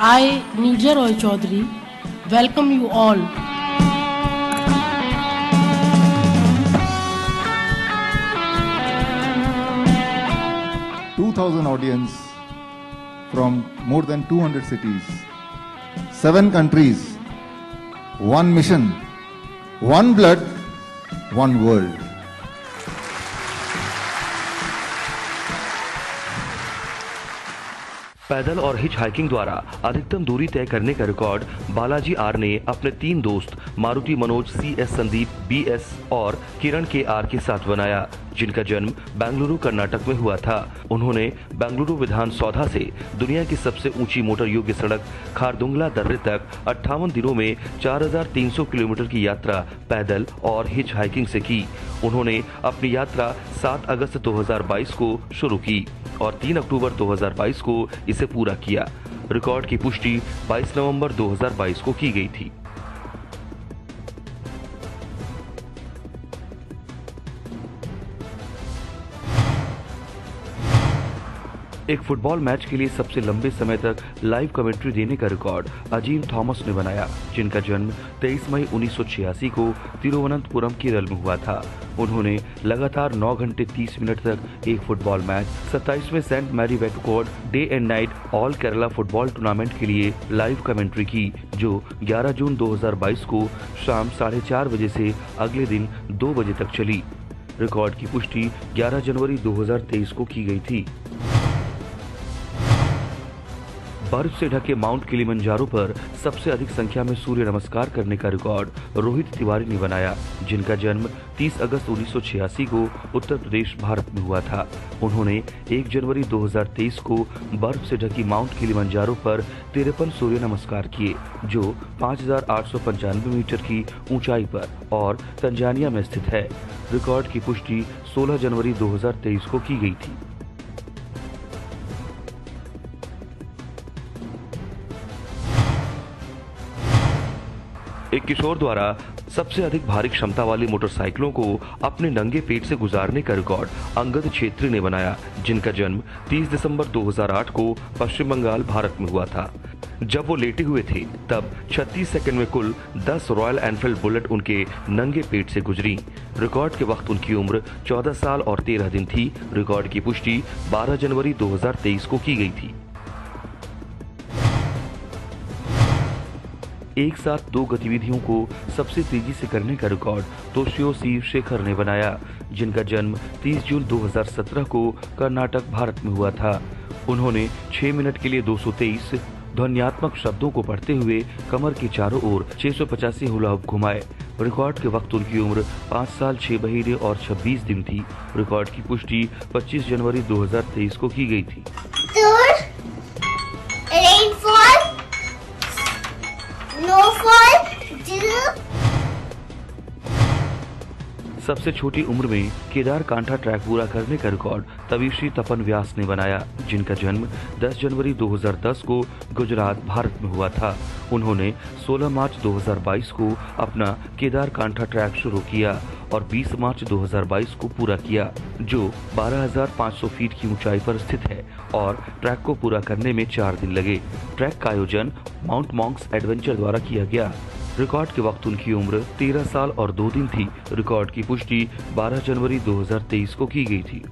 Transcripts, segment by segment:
I, Nirja Roy Chaudhary, welcome you all. 2,000 audience from more than 200 cities, 7 countries, 1 mission, 1 blood, 1 world. पैदल और hitch hiking द्वारा अधिकतम दूरी तय करने का रिकॉर्ड बालाजी आर ने अपने 3 दोस्त मारुति मनोज CS संदीप BS और किरण KR के साथ बनाया, जिनका जन्म बेंगलुरु कर्नाटक में हुआ था। उन्होंने बेंगलुरु विधानसौधा से दुनिया की सबसे ऊंची मोटर योग्य सड़क खारदुंगला दर्रे तक 58 दिनों में 4,300 किलोमीटर की यात्रा पैदल और हिच हाइकिंग से की। उन्होंने अपनी यात्रा 7 अगस्त 2022 को शुरू की और 3 अक्टूबर 2022 को इसे पूरा किया। रिकॉर्ड की पुष्टि 22 नवंबर 2022 को की गई थी। एक फुटबॉल मैच के लिए सबसे लंबे समय तक लाइव कमेंट्री देने का रिकॉर्ड अजीम थॉमस ने बनाया, जिनका जन्म 23 मई 1986 को तिरुवनंतपुरम केरल में हुआ था। उन्होंने लगातार 9 घंटे 30 मिनट तक एक फुटबॉल मैच 27वें सेंट मैरी वेटकोड day and night all Kerala football tournament के लिए लाइव कमेंट्री की, जो 11 जून 2022 को शाम 4:30 बजे से अगले दिन 2 बजे तक चली। रिकॉर्ड की पुष्टि 11 जनवरी 2023 को की गई थी। बर्फ से ढके माउंट किलिमंजारो पर सबसे अधिक संख्या में सूर्य नमस्कार करने का रिकॉर्ड रोहित तिवारी ने बनाया, जिनका जन्म 30 अगस्त 1986 को उत्तर प्रदेश भारत में हुआ था। उन्होंने 1 जनवरी 2023 को बर्फ से ढकी माउंट किलिमंजारो पर 53 सूर्य नमस्कार किए, जो 5,895 मीटर की ऊंचाई पर और तंजानिया में स्थित है। रिकॉर्ड की पुष्टि 16 जनवरी 2023 को की गई थी। एक किशोर द्वारा सबसे अधिक भारी क्षमता वाली मोटरसाइकिलों को अपने नंगे पेट से गुजारने का रिकॉर्ड अंगद छेत्री ने बनाया, जिनका जन्म 30 दिसंबर 2008 को पश्चिम बंगाल भारत में हुआ था। जब वो लेटे हुए थे तब 36 सेकंड में कुल 10 रॉयल एनफील्ड बुलेट उनके नंगे पेट से गुजरी। रिकॉर्ड के वक्त उनकी उम्र 14 साल और 13 दिन थी। रिकॉर्ड की पुष्टि 12 जनवरी 2023 को की गई थी। एक साथ 2 गतिविधियों को सबसे तेजी से करने का रिकॉर्ड तोशियो शिवशेखर ने बनाया, जिनका जन्म 30 जून 2017 को कर्नाटक भारत में हुआ था। उन्होंने 6 मिनट के लिए 223 ध्वन्यात्मक शब्दों को पढ़ते हुए कमर के चारों ओर 685 हुला हुप घुमाए। रिकॉर्ड के वक्त उनकी उम्र 5 साल 6 महीने और 26 दिन थी। रिकॉर्ड की पुष्टि 25 जनवरी 2023 को की गई थी। सबसे छोटी उम्र में केदार कांठा ट्रैक पूरा करने का रिकॉर्ड तवीशी तपन व्यास ने बनाया, जिनका जन्म 10 जनवरी 2010 को गुजरात भारत में हुआ था। उन्होंने 16 मार्च 2022 को अपना केदार कांठा ट्रैक शुरू किया और 20 मार्च 2022 को पूरा किया, जो 12,500 फीट की ऊंचाई पर स्थित है और ट्रैक को पूरा करने में 4 दिन लगे। ट्रैक का आयोजन माउंट मॉन्क्स एडवेंचर द्वारा किया गया। रिकॉर्ड के वक्त उनकी उम्र 13 साल और 2 दिन थी। रिकॉर्ड की पुष्टि 12 जनवरी 2023 को की गई थी।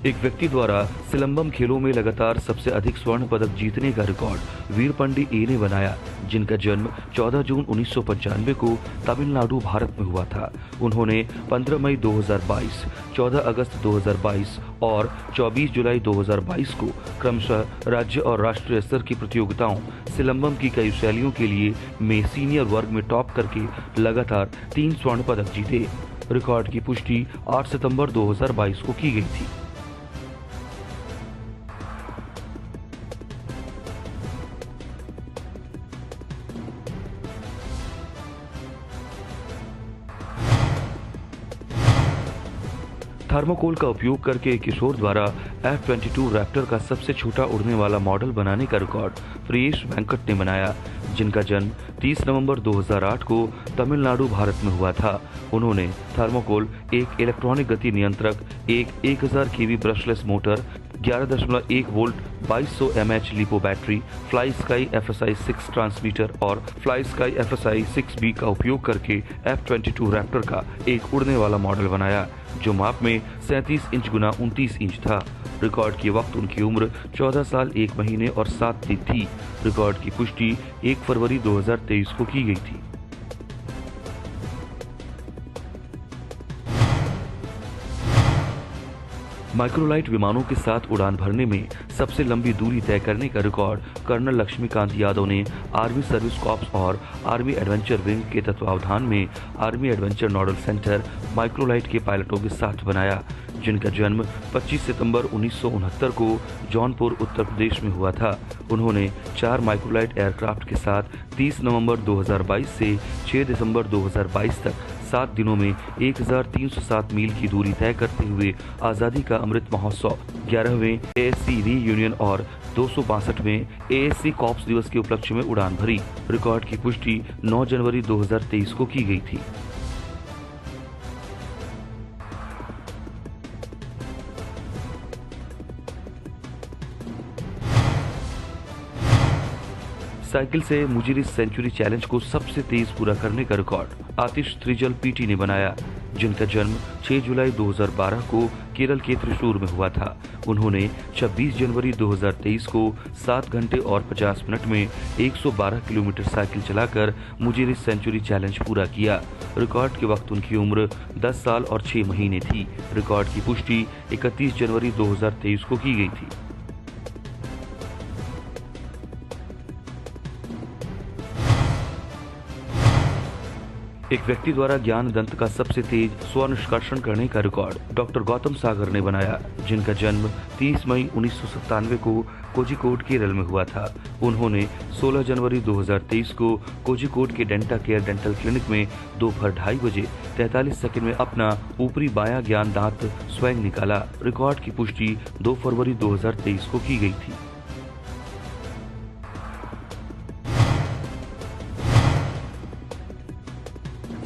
एक व्यक्ति द्वारा सिलंबम खेलों में लगातार सबसे अधिक स्वर्ण पदक जीतने का रिकॉर्ड वीरपंडी ए ने बनाया, जिनका जन्म 14 जून 1995 को तमिलनाडु भारत में हुआ था। उन्होंने 15 मई 2022, 14 अगस्त 2022 और 24 जुलाई 2022 को क्रमशः राज्य और राष्ट्रीय स्तर की प्रतियोगिताओं सिलंबम की कई शैलियों के लिए में सीनियर वर्ग में टॉप करके लगातार 3 स्वर्ण पदक जीते। रिकॉर्ड की पुष्टि 8 सितंबर 2022 को की गई थी। थर्मोकोल का उपयोग करके एक किशोर द्वारा F-22 रैप्टर का सबसे छोटा उड़ने वाला मॉडल बनाने का रिकॉर्ड प्रियेश वेंकट ने बनाया, जिनका जन्म 30 नवंबर 2008 को तमिलनाडु, भारत में हुआ था। उन्होंने थर्मोकोल, एक इलेक्ट्रॉनिक गति नियंत्रक, एक 1000 KV brushless motor, 11.1 volt 2200 mAh LiPo battery, FlySky FSI 6 transmitter और फ्लाई स्काई FSI 6B का उपयोग करके F-22 रैप्टर का एक उड़ने वाला मॉडल बनाया, जो माप में 37 इंच गुना 29 इंच था। रिकॉर्ड के वक्त उनकी उम्र 14 साल 1 महीने और 7 दिन थी। रिकॉर्ड की पुष्टि 1 फरवरी 2023 को की गई थी। माइक्रोलाइट विमानों के साथ उड़ान भरने में सबसे लंबी दूरी तय करने का रिकॉर्ड कर्नल लक्ष्मीकांत यादव ने आर्मी सर्विस कॉर्प्स और आर्मी एडवेंचर विंग के तत्वावधान में army adventure nodal centre microlight के पायलटों के साथ बनाया, जिनका जन्म 25 सितंबर 1969 को जौनपुर, उत्तर प्रदेश में हुआ था। उन्होंने 4 माइक्रोलाइट एयरक्राफ्ट के साथ 30 नवंबर 2022 से 6 दिसंबर 2022 तक 7 दिनों में 1307 मील की दूरी तय करते हुए आजादी का अमृत महोत्सव, 11वें ASC रीयूनियन और 262वें ASC कॉर्प्स दिवस के उपलक्ष्य में उड़ान भरी। रिकॉर्ड की पुष्टि 9 जनवरी 2023 को की गई थी। साइकिल से मुजिरिस सेंचुरी चैलेंज को सबसे तेज पूरा करने का रिकॉर्ड आतिश त्रिजल PT ने बनाया, जिनका जन्म 6 जुलाई 2012 को केरल के त्रिशूर में हुआ था। उन्होंने 26 जनवरी 2023 को 7 घंटे और 50 मिनट में 112 किलोमीटर साइकिल चलाकर मुजिरिस सेंचुरी चैलेंज पूरा किया। रिकॉर्ड के वक्त उनकी उम्र 10 साल और 6 महीने थी। रिकॉर्ड की पुष्टि 31 जनवरी 2023 को की गई थी। एक व्यक्ति द्वारा ज्ञान दंत का सबसे तेज स्वनिष्कर्षण करने का रिकॉर्ड डॉक्टर गौतम सागर ने बनाया, जिनका जन्म 30 मई 1997 को कोझिकोड, केरल में हुआ था। उन्होंने 16 जनवरी 2023 को कोझिकोड के डेंटा केयर डेंटल क्लिनिक में दोपहर 2:30 बजे 43 सेकंड में अपना ऊपरी बायां ज्ञान दांत स्वयं निकाला। रिकॉर्ड की पुष्टि 2 फरवरी 2023 को की गई थी।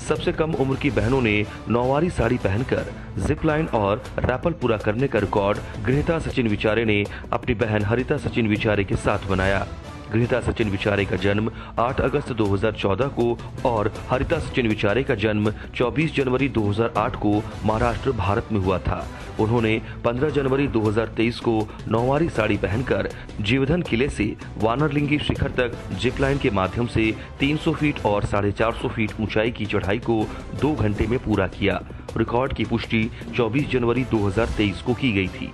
सबसे कम उम्र की बहनों ने नौवारी साड़ी पहनकर जिप लाइन और रैपल पूरा करने का रिकॉर्ड गृहिता सचिन विचारे ने अपनी बहन हरिता सचिन विचारे के साथ बनाया। गृहिता सचिन विचारे का जन्म 8 अगस्त 2014 को और हरिता सचिन विचारे का जन्म 24 जनवरी 2008 को महाराष्ट्र, भारत में हुआ था। उन्होंने 15 जनवरी 2023 को नौवारी साड़ी पहनकर जीवधन किले से वानरलिंगी शिखर तक जिप लाइन के माध्यम से 300 फीट और 450 फीट ऊंचाई की चढ़ाई को 2 घंटे में पूरा किया। रिकॉर्ड की पुष्टि 24 जनवरी 2023 को की गई थी।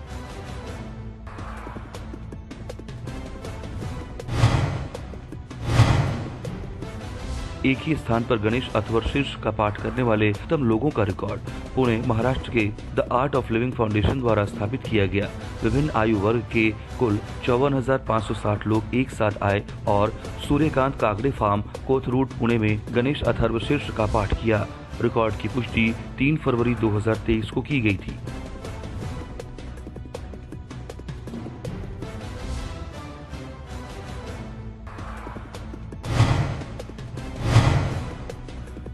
एक ही स्थान पर गणेश अथर्व शीर्ष का पाठ करने वाले उत्तम लोगों का रिकॉर्ड पुणे, महाराष्ट्र के the art of living foundation द्वारा स्थापित किया गया। विभिन्न आयु वर्ग के कुल 54,560 लोग एक साथ आए और सूर्यकांत कागड़े फार्म, कोथरूड, पुणे में गणेश अथर्व शीर्ष का पाठ किया। रिकॉर्ड की पुष्टि 3 फरवरी 2023 को की गई थी।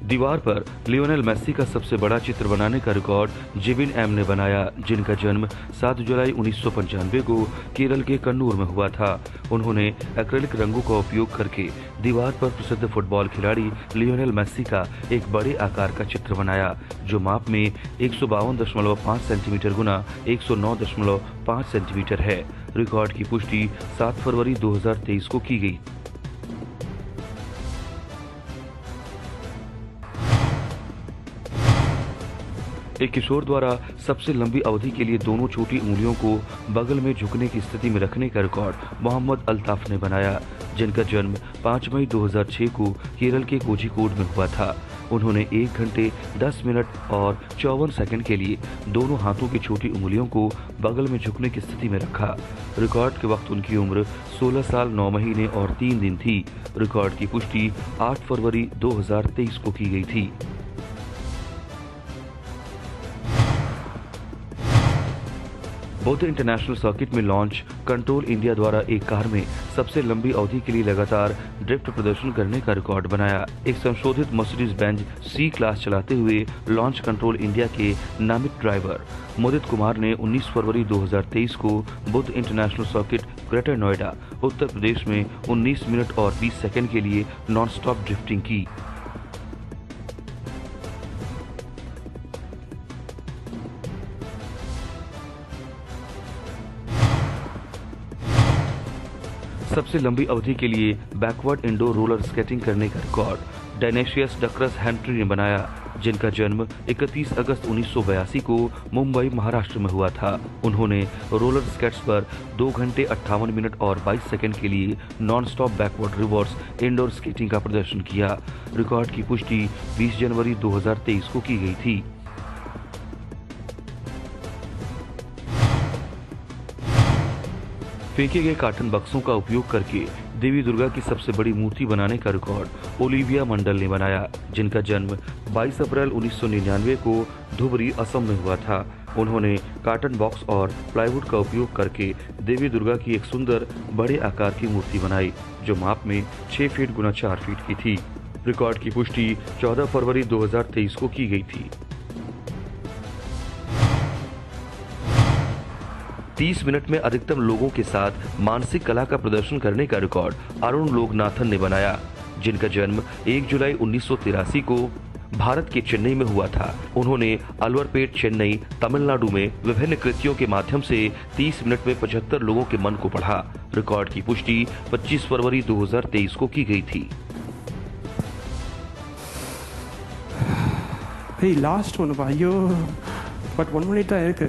दीवार पर लियोनेल मेसी का सबसे बड़ा चित्र बनाने का रिकॉर्ड जिबिन एम ने बनाया, जिनका जन्म 7 जुलाई 1995 को केरल के कन्नूर में हुआ था। उन्होंने एक्रेलिक रंगों का उपयोग करके दीवार पर प्रसिद्ध फुटबॉल खिलाड़ी लियोनेल मेसी का एक बड़े आकार का चित्र बनाया, जो माप में 152.5 सेंटीमीटर गुना 109.5 सेंटीमीटर है। रिकॉर्ड की पुष्टि 7 फरवरी 2023 को की गई। एक किशोर द्वारा सबसे लंबी अवधि के लिए दोनों छोटी उंगलियों को बगल में झुकने की स्थिति में रखने का रिकॉर्ड मोहम्मद अल्ताफ ने बनाया, जिनका जन्म 5 मई 2006 को केरल के कोझिकोड में हुआ था। उन्होंने 1 घंटे 10 मिनट और 54 सेकंड के लिए दोनों हाथों की छोटी उंगलियों को बगल में झुकने की स्थिति में रखा। रिकॉर्ड के वक्त उनकी उम्र 16 साल 9 महीने और 3 दिन थी। रिकॉर्ड की पुष्टि 8 फरवरी 2023 को की गई थी। बुध इंटरनेशनल सर्किट में लॉन्च कंट्रोल इंडिया द्वारा एक कार में सबसे लंबी अवधि के लिए लगातार ड्रिफ्ट प्रदर्शन करने का रिकॉर्ड बनाया। एक संशोधित मर्सिडीज बेंज सी क्लास चलाते हुए लॉन्च कंट्रोल इंडिया के नामित ड्राइवर मुदित कुमार ने 19 फरवरी 2023 को बुध international circuit greater Noida Uttar Pradesh में 19 मिनट और 20 सेकंड के लिए नॉन स्टॉप ड्रिफ्टिंग की। सबसे लंबी अवधि के लिए बैकवर्ड इंडोर रोलर स्केटिंग करने का रिकॉर्ड डायनेशियस डक्रस हेंट्री ने बनाया, जिनका जन्म 31 अगस्त 1982 को मुंबई, महाराष्ट्र में हुआ था। उन्होंने रोलर स्केट्स पर 2 घंटे 58 मिनट और 22 सेकंड के लिए non stop backward reverse indoor skating का प्रदर्शन किया। रिकॉर्ड की पुष्टि 20 जनवरी 2023 को की गई थी। फेंके गए कार्टन बक्सों का उपयोग करके देवी दुर्गा की सबसे बड़ी मूर्ति बनाने का रिकॉर्ड ओलिविया मंडल ने बनाया, जिनका जन्म 22 अप्रैल 1999 को धुबरी, असम में हुआ था। उन्होंने कार्टन बॉक्स और प्लाईवुड का उपयोग करके देवी दुर्गा की एक सुंदर बड़े आकार की मूर्ति बनाई, जो माप में 6 फीट गुना 4 फीट की थी। रिकॉर्ड की पुष्टि 14 फरवरी 2023 को की गई थी। 30 मिनट में अधिकतम लोगों के साथ मानसिक कला का प्रदर्शन करने का रिकॉर्ड अरुण लोकनाथन ने बनाया, जिनका जन्म 1 जुलाई 1983 को भारत के चेन्नई में हुआ था। उन्होंने अलवरपेट, चेन्नई, तमिलनाडु में विभिन्न कृतियों के माध्यम से 30 मिनट में 75 लोगों के मन को पढ़ा। रिकॉर्ड की पुष्टि 25 फरवरी 2023 को की गई थी। Hey, last one, ஐயோ பட் 1 மினிட் தான் இருக்கு।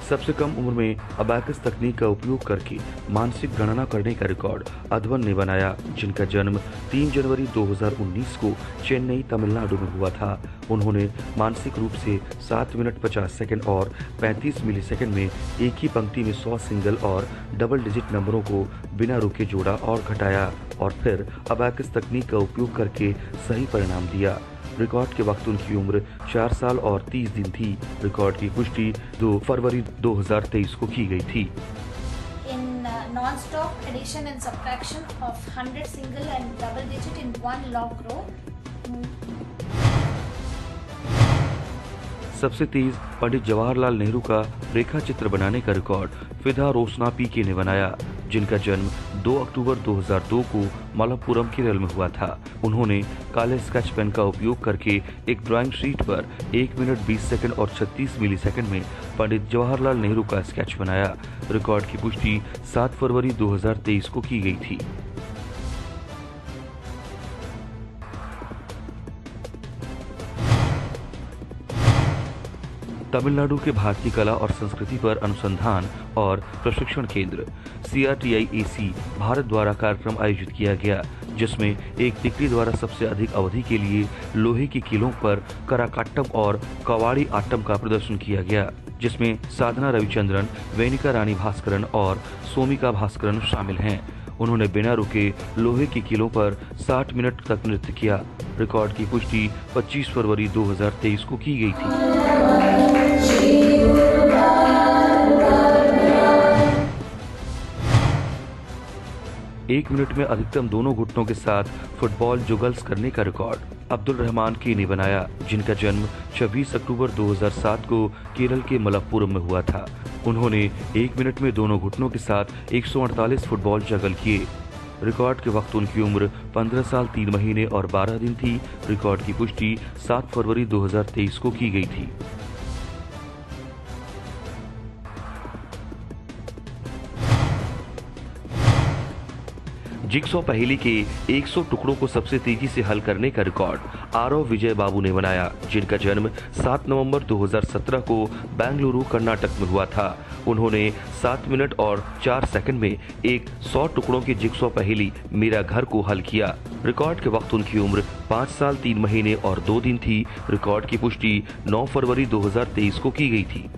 सबसे कम उम्र में अबैकस तकनीक का उपयोग करके मानसिक गणना करने का रिकॉर्ड अधवन ने बनाया, जिनका जन्म 3 जनवरी 2019 को चेन्नई, तमिलनाडु में हुआ था। उन्होंने मानसिक रूप से 7 मिनट 50 सेकंड और 35 मिलीसेकंड में एक ही पंक्ति में 100 सिंगल और डबल डिजिट नंबरों को बिना रुके जोड़ा और घटाया और फिर अबैकस तकनीक का उपयोग करके सही परिणाम दिया। रिकॉर्ड के वक्त उनकी उम्र 4 साल और 30 दिन थी। रिकॉर्ड की पुष्टि 2 फरवरी 2023 को की गई थी। In non-stop addition and subtraction of 100 single and double digit in one log row. सबसे तेज पंडित जवाहरलाल नेहरू का रेखा चित्र बनाने का रिकॉर्ड फिदा रोशना पीके ने बनाया, जिनका जन्म 2 अक्टूबर 2002 को मलप्पुरम, केरल में हुआ था। उन्होंने काले स्केच पेन का उपयोग करके एक ड्राइंग शीट पर 1 मिनट 20 सेकंड और 36 मिलीसेकंड में पंडित जवाहरलाल नेहरू का स्केच बनाया। रिकॉर्ड की पुष्टि 7 फरवरी 2023 को की गई थी। तमिलनाडु के भारतीय कला और संस्कृति पर अनुसंधान और प्रशिक्षण केंद्र CRTIAC भारत द्वारा कार्यक्रम आयोजित किया गया, जिसमें एक टिकरी द्वारा सबसे अधिक अवधि के लिए लोहे की कीलों पर कराकाट्टम और कवाड़ी आट्टम का प्रदर्शन किया गया, जिसमें साधना रविचंद्रन, वेनिका रानी भास्करन और सोमिका भास्करन शामिल हैं। उन्होंने बिना रुके लोहे की कीलों पर 60 मिनट तक नृत्य किया। रिकॉर्ड की पुष्टि 25 फरवरी 2023 को की गई थी। एक मिनट में अधिकतम दोनों घुटनों के साथ फुटबॉल जुगल्स करने का रिकॉर्ड अब्दुल रहमान की ने बनाया, जिनका जन्म 26 अक्टूबर 2007 को केरल के मलप्पुरम में हुआ था। उन्होंने 1 मिनट में दोनों घुटनों के साथ 148 फुटबॉल जगल किए। रिकॉर्ड के वक्त उनकी उम्र 15 साल 3 महीने और 12 दिन थी। रिकॉर्ड की पुष्टि 7 फरवरी 2023 को की गई थी। जिक्सॉ पहेली के 100 टुकड़ों को सबसे तेजी से हल करने का रिकॉर्ड आरव विजय बाबू ने बनाया, जिनका जन्म 7 नवंबर 2017 को बेंगलुरु, कर्नाटक में हुआ था। उन्होंने 7 मिनट और 4 सेकंड में एक 100 टुकड़ों की जिक्सॉ पहेली मेरा घर को हल किया। रिकॉर्ड के वक्त उनकी उम्र 5 साल 3 महीने और 2 दिन थी। रिकॉर्ड की पुष्टि 9 फरवरी 2023 को की गई थी।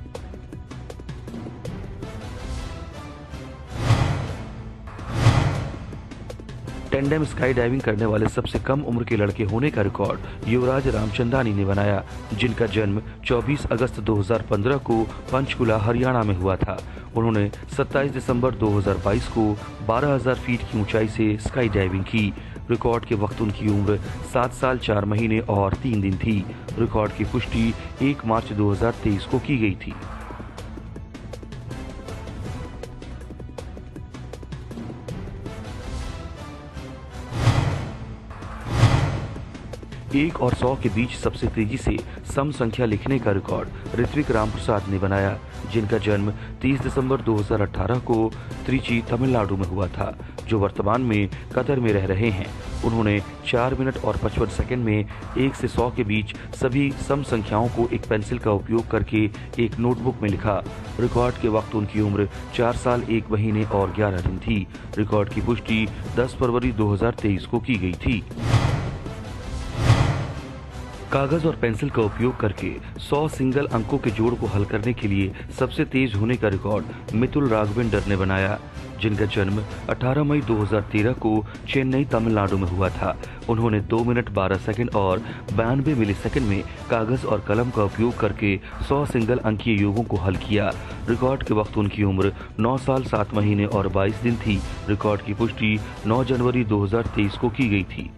टेंडेम स्काई डाइविंग करने वाले सबसे कम उम्र के लड़के होने का रिकॉर्ड युवराज रामचंदानी ने बनाया, जिनका जन्म 24 अगस्त 2015 को पंचकुला हरियाणा में हुआ था। उन्होंने 27 दिसंबर 2022 को 12,000 फीट की ऊंचाई से स्काई डाइविंग की। रिकॉर्ड के वक्त उनकी उम्र 7 साल 4 महीने और 3 दिन थी। रिकॉर्ड की पुष्टि 1 मार्च 2023 को की गई थी। एक और 100 के बीच सबसे तेजी से सम संख्या लिखने का रिकॉर्ड ऋत्विक रामप्रसाद ने बनाया, जिनका जन्म 30 दिसंबर 2018 को त्रिची तमिलनाडु में हुआ था, जो वर्तमान में कतर में रह रहे हैं। उन्होंने 4 मिनट और 55 सेकंड में 1 से 100 के बीच सभी सम संख्याओं को एक पेंसिल का उपयोग करके एक नोटबुक में लिखा। रिकॉर्ड के वक्त उनकी उम्र 4 साल 1 महीने और 11 दिन थी। रिकॉर्ड की पुष्टि 10 फरवरी 2023 को की गई थी। कागज और पेंसिल का उपयोग करके 100 सिंगल अंकों के जोड़ को हल करने के लिए सबसे तेज होने का रिकॉर्ड मितुल राघवेंद्र ने बनाया, जिनका जन्म 18 मई 2013 को चेन्नई तमिलनाडु में हुआ था। उन्होंने 2 मिनट 12 सेकंड और 92 मिलीसेकंड में कागज और कलम का उपयोग करके 100 सिंगल अंकीय योगों को हल किया। रिकॉर्ड के वक्त उनकी उम्र 9 साल 7 महीने और 22 दिन थी। रिकॉर्ड की पुष्टि 9 जनवरी 2023 को की गई थी।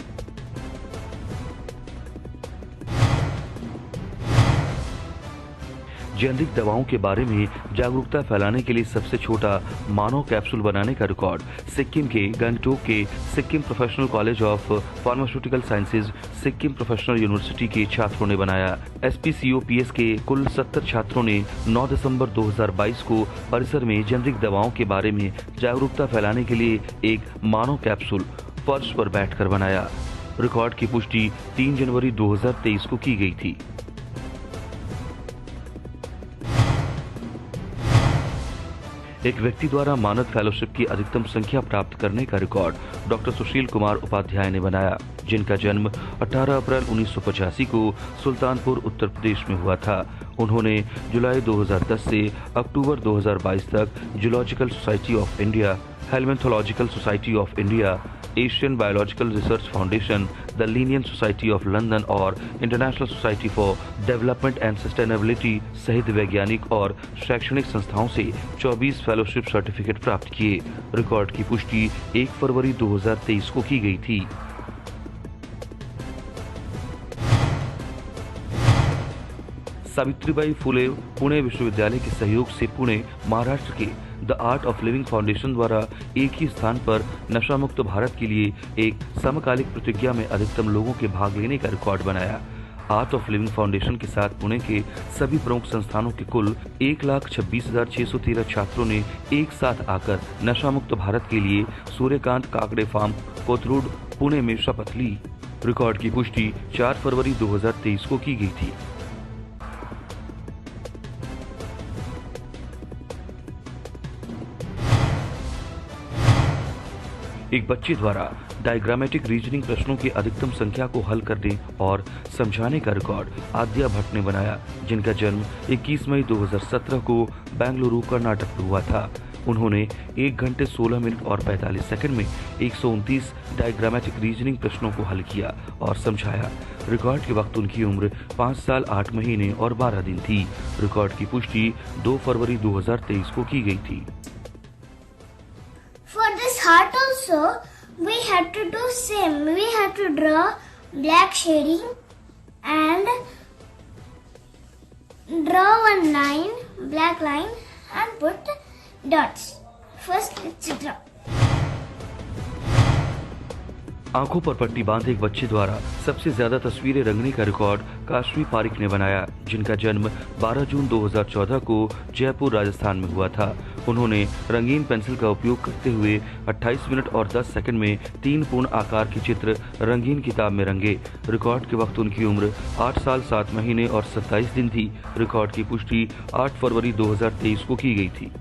जेनरिक दवाओं के बारे में जागरूकता फैलाने के लिए सबसे छोटा मानव कैप्सूल बनाने का रिकॉर्ड सिक्किम के गंगटोक के Sikkim professional college of pharmaceutical sciences Sikkim professional university के छात्रों ने बनाया। SPCOPS के कुल 70 छात्रों ने 9 दिसंबर 2022 को परिसर में जेनरिक दवाओं के बारे में जागरूकता फैलाने के लिए एक मानव कैप्सूल फर्श पर बैठकर बनाया। रिकॉर्ड की पुष्टि 3 जनवरी 2023 को की गई थी। एक व्यक्ति द्वारा मानद फेलोशिप की अधिकतम संख्या प्राप्त करने का रिकॉर्ड डॉक्टर सुशील कुमार उपाध्याय ने बनाया, जिनका जन्म 18 अप्रैल 1985 को सुल्तानपुर उत्तर प्रदेश में हुआ था। उन्होंने जुलाई 2010 से अक्टूबर 2022 तक Zoological Society of India, Helminthological Society of India, Asian Biological Research Foundation, the Linnean Society of London और International Society for Development and Sustainability सहित वैज्ञानिक और शैक्षणिक संस्थाओं से 24 फेलोशिप सर्टिफिकेट प्राप्त किए। रिकॉर्ड की पुष्टि 1 फरवरी 2023 को की गई थी। सावित्रीबाई फुले पुणे विश्वविद्यालय के सहयोग से पुणे, महाराष्ट्र के the art of living foundation द्वारा एक ही स्थान पर नशा मुक्त भारत के लिए एक समकालिक प्रतिज्ञा में अधिकतम लोगों के भाग लेने का रिकॉर्ड बनाया। आर्ट ऑफ लिविंग फाउंडेशन के साथ पुणे के सभी प्रमुख संस्थानों के कुल 1,26,613 छात्रों ने एक साथ आकर नशा मुक्त भारत के लिए सूर्यकांत काकड़े फार्म, कोथरूड, पुणे में शपथ ली। रिकॉर्ड की पुष्टि 4 फरवरी 2023 को की गई थी। एक बच्चे द्वारा डायग्रामेटिक रीजनिंग प्रश्नों की अधिकतम संख्या को हल करने और समझाने का रिकॉर्ड आद्या भट्ट ने बनाया, जिनका जन्म 21 मई 2017 को बेंगलुरु, कर्नाटक में हुआ था। उन्होंने 1 घंटे 16 मिनट और 45 सेकंड में 129 डायग्रामेटिक रीजनिंग प्रश्नों को हल किया और समझाया। रिकॉर्ड के वक्त उनकी उम्र 5 साल 8 महीने और 12 दिन थी। रिकॉर्ड की पुष्टि 2 फरवरी 2023 को की गई थी। For this heart also, we had to do same. We had to draw black shading and draw one line, black line, and put dots. First, let's draw. आंखों पर पट्टी बांधे एक बच्चे द्वारा सबसे ज्यादा तस्वीरें रंगने का रिकॉर्ड काशवी पारिक ने बनाया, जिनका जन्म 12 जून 2014 को जयपुर, राजस्थान में हुआ था। उन्होंने रंगीन पेंसिल का उपयोग करते हुए 28 मिनट और 10 सेकंड में 3 पूर्ण आकार के चित्र रंगीन किताब में रंगे। रिकॉर्ड के वक्त उनकी उम्र 8 साल 7 महीने और 27 दिन थी। रिकॉर्ड की पुष्टि 8 फरवरी 2023 को की गई थी।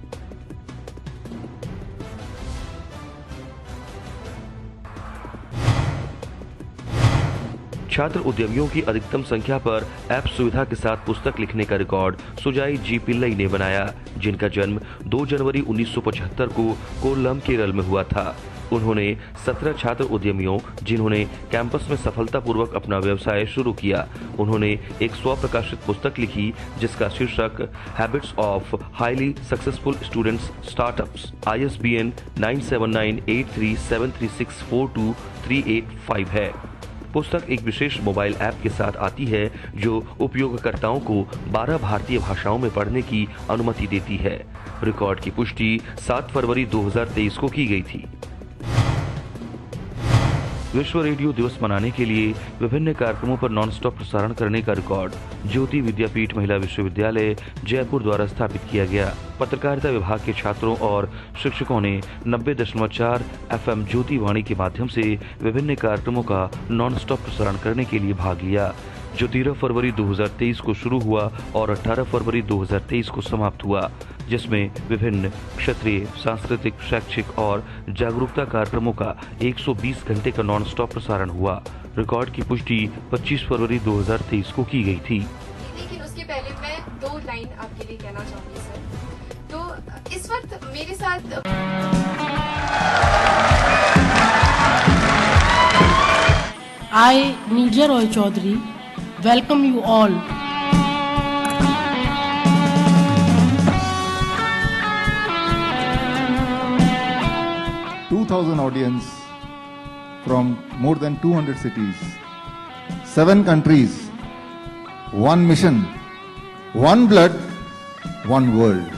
छात्र उद्यमियों की अधिकतम संख्या पर ऐप सुविधा के साथ पुस्तक लिखने का रिकॉर्ड सुजाई जी पिल्लई ने बनाया, जिनका जन्म 2 जनवरी 1975 को कोल्लम, केरल में हुआ था। उन्होंने 17 छात्र उद्यमियों जिन्होंने कैंपस में सफलतापूर्वक अपना व्यवसाय शुरू किया, उन्होंने एक स्वप्रकाशित पुस्तक लिखी जिसका शीर्षक habits of highly successful students startups ISBN 979837364238 है। पुस्तक एक विशेष मोबाइल ऐप के साथ आती है जो उपयोगकर्ताओं को 12 भारतीय भाषाओं में पढ़ने की अनुमति देती है। रिकॉर्ड की पुष्टि 7 फरवरी 2023 को की गई थी। विश्व रेडियो दिवस मनाने के लिए विभिन्न कार्यक्रमों पर नॉनस्टॉप प्रसारण करने का रिकॉर्ड ज्योति विद्यापीठ महिला विश्वविद्यालय जयपुर द्वारा स्थापित किया गया। पत्रकारिता विभाग के छात्रों और शिक्षकों ने 90.4 FM ज्योति वाणी के माध्यम से विभिन्न कार्यक्रमों का नॉनस्टॉप प्रसारण करने के लिए भाग लिया, जो 13 फरवरी 2023 को शुरू हुआ और 18 फरवरी 2023 को समाप्त हुआ, जिसमें विभिन्न क्षेत्रीय, सांस्कृतिक, शैक्षिक और जागरूकता कार्यक्रमों का 120 घंटे का नॉन स्टॉप प्रसारण हुआ। रिकॉर्ड की पुष्टि 25 फरवरी 2023 को की गई थी। लेकिन उसके पहले मैं 2 लाइन आपके लिए कहना चाहूंगी सर। तो इस वक्त मेरे साथ I, Neerja Roy Chaudhary, welcome you all. Audience from more than 200 cities, 7 countries, 1 mission, 1 blood, 1 world.